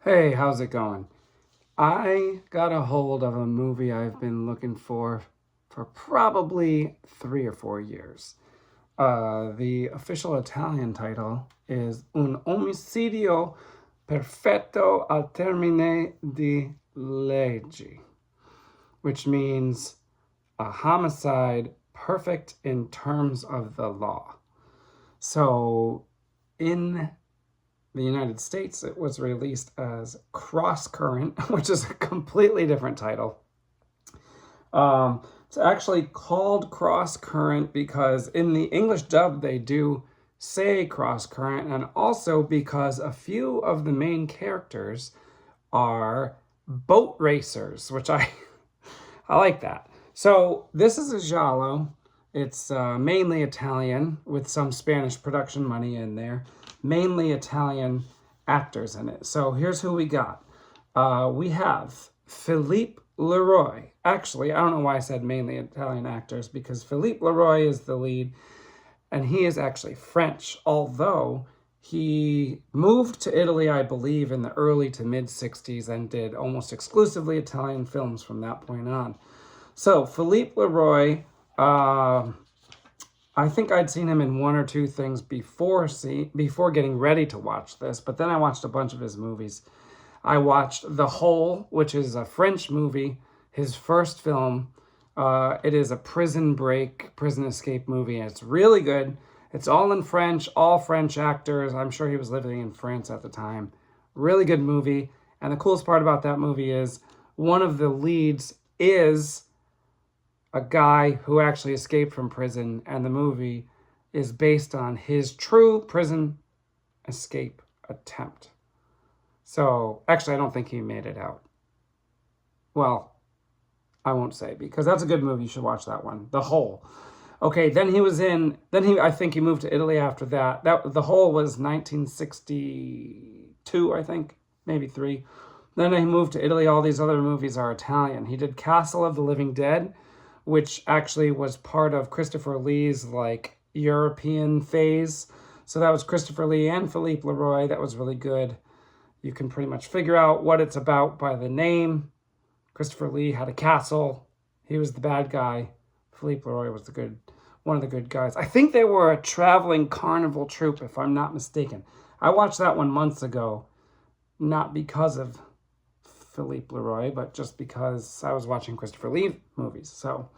Hey, how's it going? I got a hold of a movie I've been looking for probably 3 or 4 years. The official Italian title is Un omicidio perfetto al termine di legge, which means a homicide perfect in terms of the law. So, in the United States, it was released as Cross Current, which is a completely different title. It's actually called Cross Current because in the English dub, they do say cross current, and also because a few of the main characters are boat racers, which I like that. So this is a Giallo. It's mainly Italian with some Spanish production money in there. Mainly Italian actors in it. So here's who we got. We have Philippe Leroy. Actually, I don't know why I said mainly Italian actors, because Philippe Leroy is the lead, and he is actually French, although he moved to Italy, I believe, in the early to mid 60s and did almost exclusively Italian films from that point on. So Philippe Leroy, I think I'd seen him in one or two things before getting ready to watch this, but then I watched a bunch of his movies. I watched The Hole, which is a French movie, his first film. It is a prison escape movie, and it's really good. It's all in French, all French actors. I'm sure he was living in France at the time. Really good movie. And the coolest part about that movie is one of the leads is a guy who actually escaped from prison, and the movie is based on his true prison escape attempt. So, actually, I don't think he made it out. Well, I won't say, because that's a good movie. You should watch that one, The Hole. Okay, I think he moved to Italy after that. The Hole was 1962, I think, maybe 3. Then he moved to Italy. All these other movies are Italian. He did Castle of the Living Dead, which actually was part of Christopher Lee's European phase. So that was Christopher Lee and Philippe Leroy. That was really good. You can pretty much figure out what it's about by the name. Christopher Lee had a castle. He was the bad guy. Philippe Leroy was one of the good guys. I think they were a traveling carnival troupe, if I'm not mistaken. I watched that one months ago, not because of Philippe Leroy, but just because I was watching Christopher Lee movies. So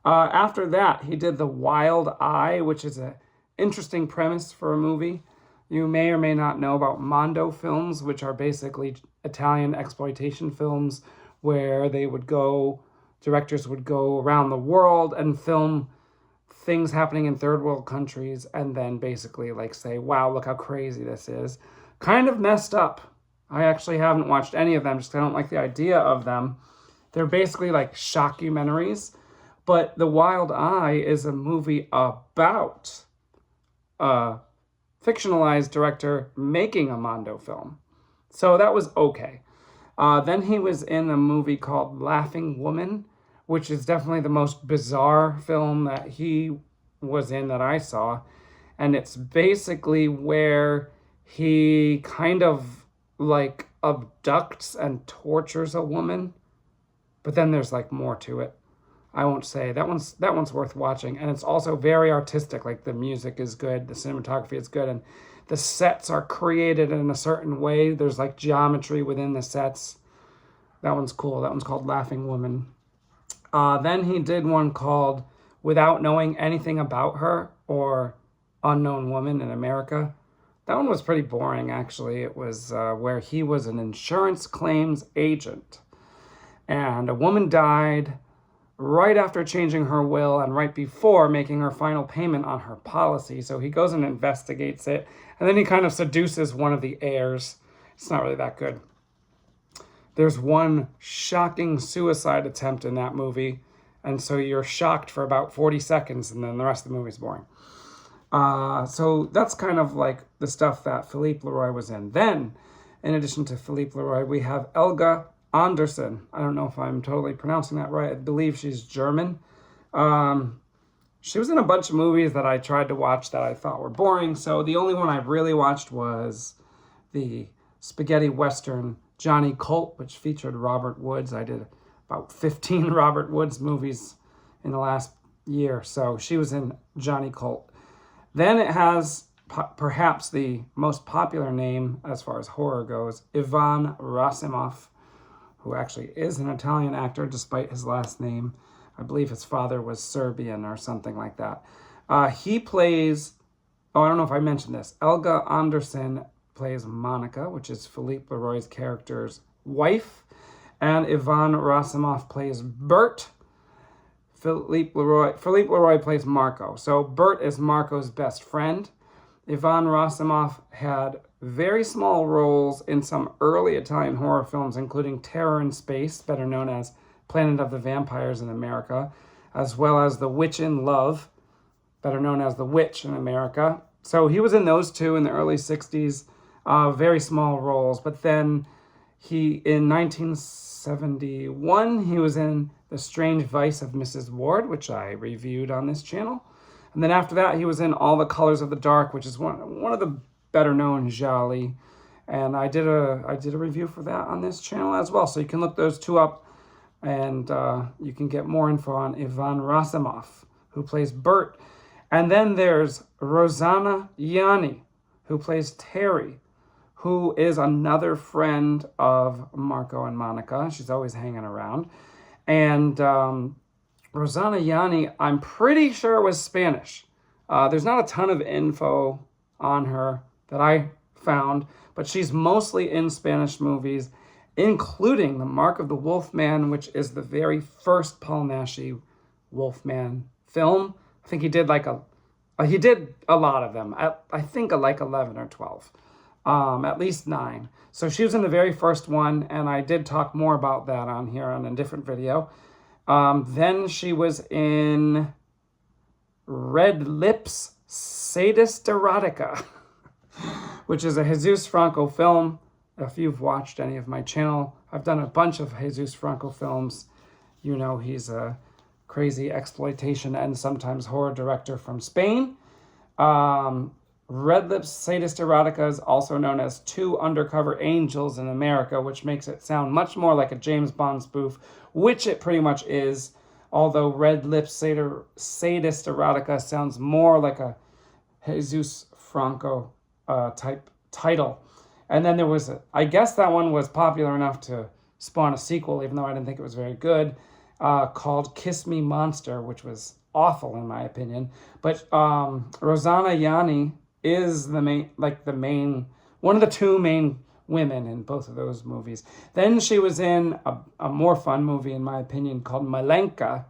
after that, he did The Wild Eye, which is an interesting premise for a movie. You may or may not know about Mondo films, which are basically Italian exploitation films where directors would go around the world and film things happening in third world countries and then basically say, wow, look how crazy this is. Kind of messed up. I actually haven't watched any of them, just I don't like the idea of them. They're basically like shockumentaries, but The Wild Eye is a movie about a fictionalized director making a Mondo film. So that was okay. Then he was in a movie called Laughing Woman, which is definitely the most bizarre film that he was in that I saw. And it's basically where he kind of abducts and tortures a woman, but then there's more to it. I won't say. That one's worth watching, and it's also very artistic. The music is good, the cinematography is good, and the sets are created in a certain way. There's geometry within the sets. That one's cool. That one's called Laughing Woman. Then he did one called Without Knowing Anything About Her, or Unknown Woman in America. That one was pretty boring, actually. It was where he was an insurance claims agent. And a woman died right after changing her will and right before making her final payment on her policy. So he goes and investigates it. And then he kind of seduces one of the heirs. It's not really that good. There's one shocking suicide attempt in that movie. And so you're shocked for about 40 seconds, and then the rest of the movie is boring. So that's kind of the stuff that Philippe Leroy was in. Then, in addition to Philippe Leroy, we have Elga Anderson. I don't know if I'm totally pronouncing that right. I believe she's German. She was in a bunch of movies that I tried to watch that I thought were boring. So the only one I really watched was the spaghetti western Johnny Colt, which featured Robert Woods. I did about 15 Robert Woods movies in the last year, so she was in Johnny Colt. Then it has perhaps the most popular name as far as horror goes, Ivan Rassimov, who actually is an Italian actor despite his last name. I believe his father was Serbian or something like that. He plays, I don't know if I mentioned this, Elga Anderson plays Monica, which is Philippe Leroy's character's wife, and Ivan Rassimov plays Bert. Philippe Leroy plays Marco. So Bert is Marco's best friend. Ivan Rassimov had very small roles in some early Italian horror films, including Terror in Space, better known as Planet of the Vampires in America, as well as The Witch in Love, better known as The Witch in America. So he was in those two in the early 60s, very small roles. But then in 1971, he was in The Strange Vice of Mrs. Ward, which I reviewed on this channel. And then after that, he was in All the Colors of the Dark, which is one of the better known Gialli. And I did a review for that on this channel as well. So you can look those two up, and you can get more info on Ivan Rassimov, who plays Bert. And then there's Rosanna Yanni, who plays Terry, who is another friend of Marco and Monica. She's always hanging around. And Rosanna Yanni, I'm pretty sure was Spanish. There's not a ton of info on her that I found, but she's mostly in Spanish movies, including The Mark of the Wolfman, which is the very first Paul Naschy Wolfman film. I think he did he did a lot of them. I think like 11 or 12, at least 9. So she was in the very first one, and I did talk more about that on here on a different video. Then she was in Red Lips Sadist Erotica, which is a Jesus Franco film. If you've watched any of my channel, I've done a bunch of Jesus Franco films. You know he's a crazy exploitation and sometimes horror director from Spain. Red Lips Sadist Erotica is also known as Two Undercover Angels in America, which makes it sound much more like a James Bond spoof, which it pretty much is, although Red Lips Sadist Erotica sounds more like a Jesus Franco type title. And then there was, I guess that one was popular enough to spawn a sequel, even though I didn't think it was very good, called Kiss Me Monster, which was awful in my opinion. But Rosanna Yanni is one of the two main women in both of those movies. Then she was in a more fun movie, in my opinion, called Malenka.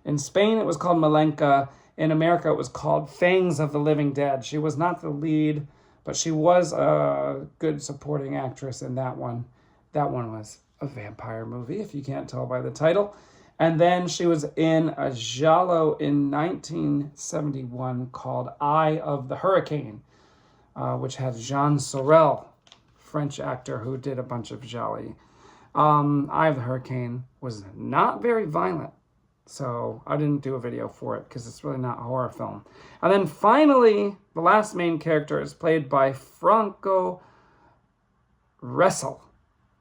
In Spain, it was called Malenka. In America, it was called Fangs of the Living Dead. She was not the lead, but she was a good supporting actress in that one. That one was a vampire movie, if you can't tell by the title. And then she was in a Giallo in 1971 called Eye of the Hurricane, which had Jean Sorel, French actor who did a bunch of Gialli. Eye of the Hurricane was not very violent, so I didn't do a video for it because it's really not a horror film. And then finally, the last main character is played by Franco Ressel.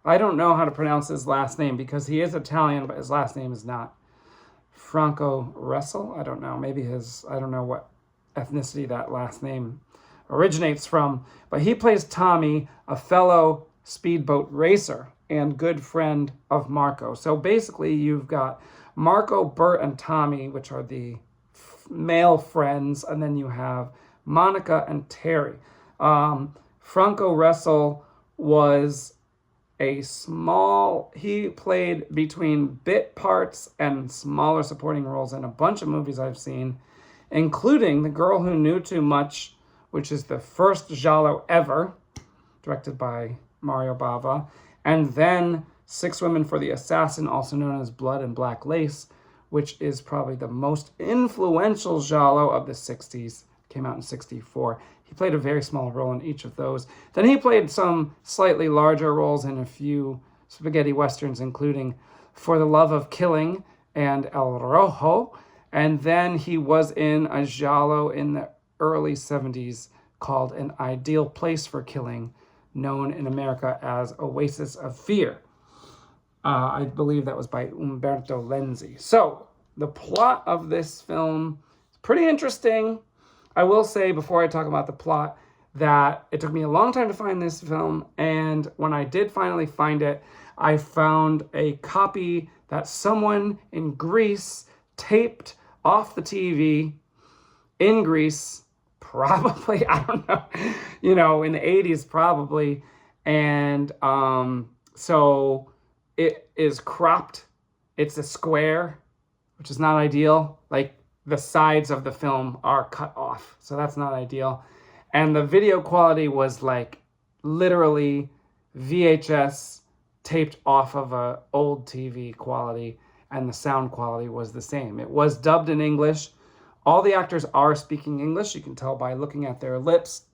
I don't know how to pronounce his last name because he is Italian, but his last name is not. Franco Ressel? I don't know. Maybe I don't know what ethnicity that last name originates from. But he plays Tommy, a fellow speedboat racer and good friend of Marco. So basically you've got Marco, Bert, and Tommy, which are the male friends, and then you have Monica and Terry. Franco Ressel was he played between bit parts and smaller supporting roles in a bunch of movies I've seen, including The Girl Who Knew Too Much, which is the first Giallo ever, directed by Mario Bava, and then Six Women for the Assassin, also known as Blood and Black Lace, which is probably the most influential Giallo of the 60s, came out in 64. He played a very small role in each of those. Then he played some slightly larger roles in a few spaghetti westerns, including For the Love of Killing and El Rojo. And then he was in a Giallo in the early 70s called An Ideal Place for Killing, known in America as Oasis of Fear. I believe that was by Umberto Lenzi. So the plot of this film is pretty interesting. I will say before I talk about the plot that it took me a long time to find this film, and when I did finally find it, I found a copy that someone in Greece taped off the TV in Greece, probably, I don't know, in the 80s probably. And so it is cropped. It's a square, which is not ideal. Like the sides of the film are cut off. So that's not ideal. And the video quality was like literally VHS taped off of a old TV quality, and the sound quality was the same. It was dubbed in English. All the actors are speaking English. You can tell by looking at their lips.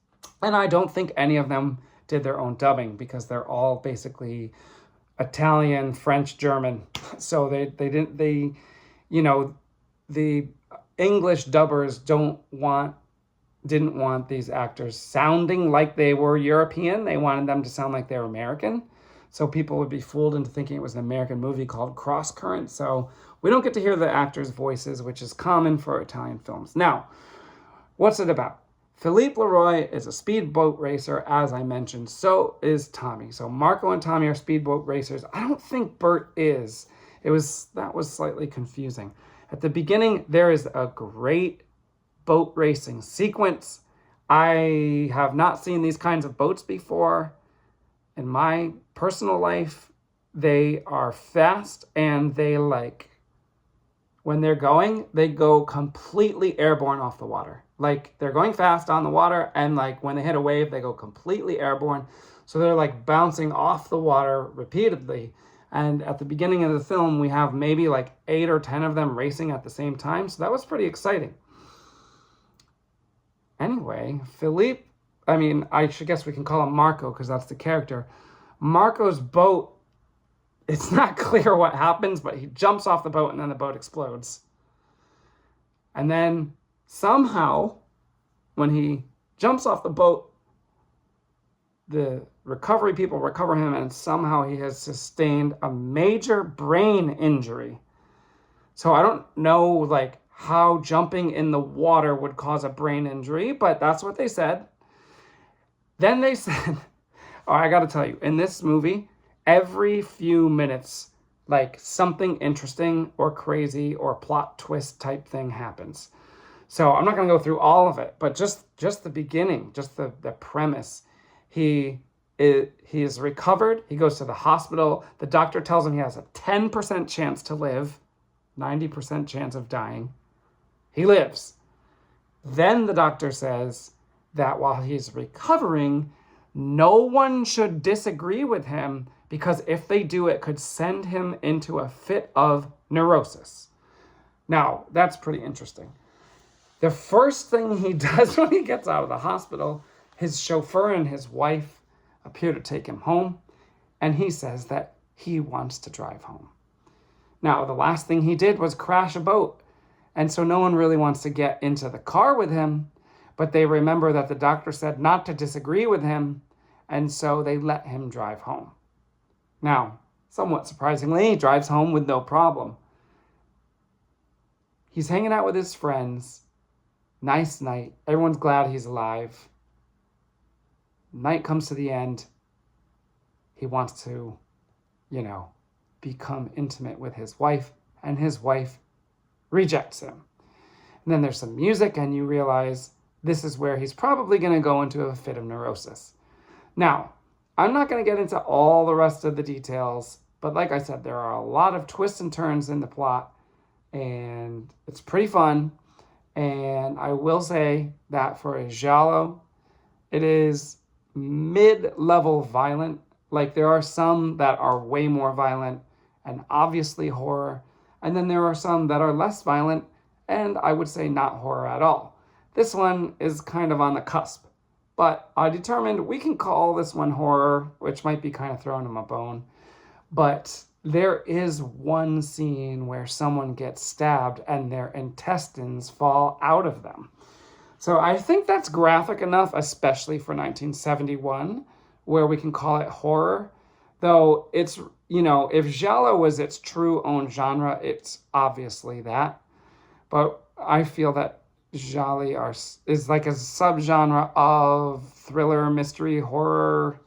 And I don't think any of them did their own dubbing because they're all basically Italian, French, German. So the English dubbers didn't want these actors sounding like they were European. They wanted them to sound like they were American. So people would be fooled into thinking it was an American movie called Cross Current. So we don't get to hear the actors' voices, which is common for Italian films. Now, what's it about? Philippe Leroy is a speedboat racer, as I mentioned. So is Tommy. So Marco and Tommy are speedboat racers. I don't think Bert is. That was slightly confusing. At the beginning, there is a great boat racing sequence. I have not seen these kinds of boats before. In my personal life, they are fast, and when they're going, they go completely airborne off the water. Like they're going fast on the water, and like when they hit a wave, they go completely airborne. So they're like bouncing off the water repeatedly. And at the beginning of the film, we have maybe like 8 or 10 of them racing at the same time. So that was pretty exciting. Anyway, Philippe, I should guess we can call him Marco because that's the character. Marco's boat, it's not clear what happens, but he jumps off the boat and then the boat explodes. And then somehow, when he jumps off the boat, the recovery people recover him, and somehow he has sustained a major brain injury. So I don't know how jumping in the water would cause a brain injury, but that's what they said. Then they said, I got to tell you, in this movie, every few minutes, something interesting or crazy or plot twist type thing happens. So I'm not going to go through all of it, but just the beginning, just the premise. He is recovered. He goes to the hospital. The doctor tells him he has a 10% chance to live, 90% chance of dying. He lives. Then the doctor says that while he's recovering, no one should disagree with him because if they do, it could send him into a fit of neurosis. Now, that's pretty interesting. The first thing he does when he gets out of the hospital, his chauffeur and his wife appear to take him home, and he says that he wants to drive home. Now, the last thing he did was crash a boat, and so no one really wants to get into the car with him, but they remember that the doctor said not to disagree with him, and so they let him drive home. Now, somewhat surprisingly, he drives home with no problem. He's hanging out with his friends. Nice night. Everyone's glad he's alive. Night comes to the end. He wants to, become intimate with his wife, and his wife rejects him. And then there's some music, and you realize this is where he's probably going to go into a fit of neurosis. Now, I'm not going to get into all the rest of the details, but like I said, there are a lot of twists and turns in the plot, and it's pretty fun. And I will say that for a Giallo, it is mid-level violent. There are some that are way more violent and obviously horror, and then there are some that are less violent and I would say not horror at all. This one is kind of on the cusp, but I determined we can call this one horror, which might be kind of throwing him a bone. But there is one scene where someone gets stabbed and their intestines fall out of them. So I think that's graphic enough, especially for 1971, where we can call it horror. Though it's, you know, if Giallo was its true own genre, it's obviously that. But I feel that Gialli is like a subgenre of thriller, mystery, horror.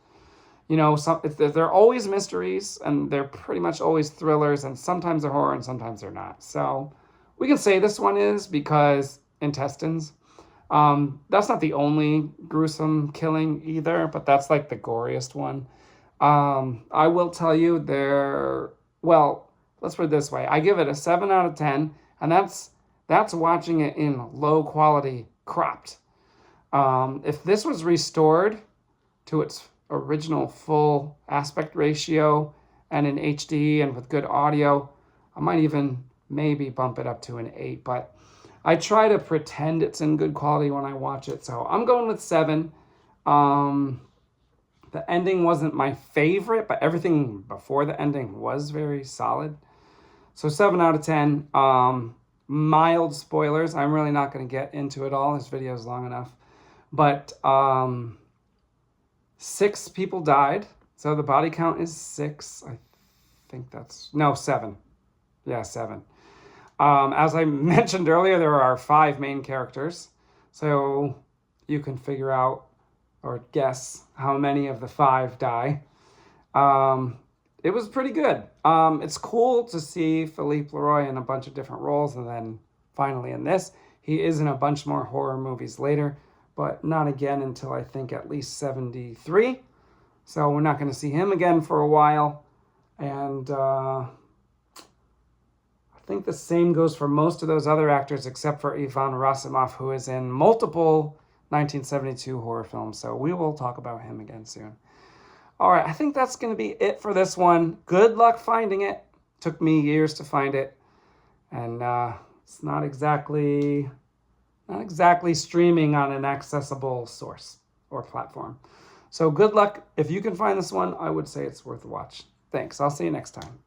You know, they're always mysteries, and they're pretty much always thrillers, and sometimes they're horror and sometimes they're not. So we can say this one is because intestines. That's not the only gruesome killing either, but that's like the goriest one. I will tell you well, let's put it this way. I give it a 7 out of 10, and that's watching it in low quality cropped. If this was restored to its original full aspect ratio and in HD and with good audio, I might even maybe bump it up to an 8, but I try to pretend it's in good quality when I watch it, so I'm going with 7. The ending wasn't my favorite, but everything before the ending was very solid. So 7 out of 10. Mild spoilers. I'm really not going to get into it all. This video is long enough. But 6 people died. So the body count is 6. I think no, 7. Yeah, 7. As I mentioned earlier, there are 5 main characters. So you can figure out or guess how many of the 5 die. It was pretty good. It's cool to see Philippe Leroy in a bunch of different roles, and then finally in this. He is in a bunch more horror movies later, but not again until I think at least 73. So we're not going to see him again for a while. And I think the same goes for most of those other actors except for Ivan Rassimov, who is in multiple 1972 horror films. So we will talk about him again soon. All right, I think that's going to be it for this one. Good luck finding it. Took me years to find it. And it's not exactly streaming on an accessible source or platform. So good luck. If you can find this one, I would say it's worth a watch. Thanks. I'll see you next time.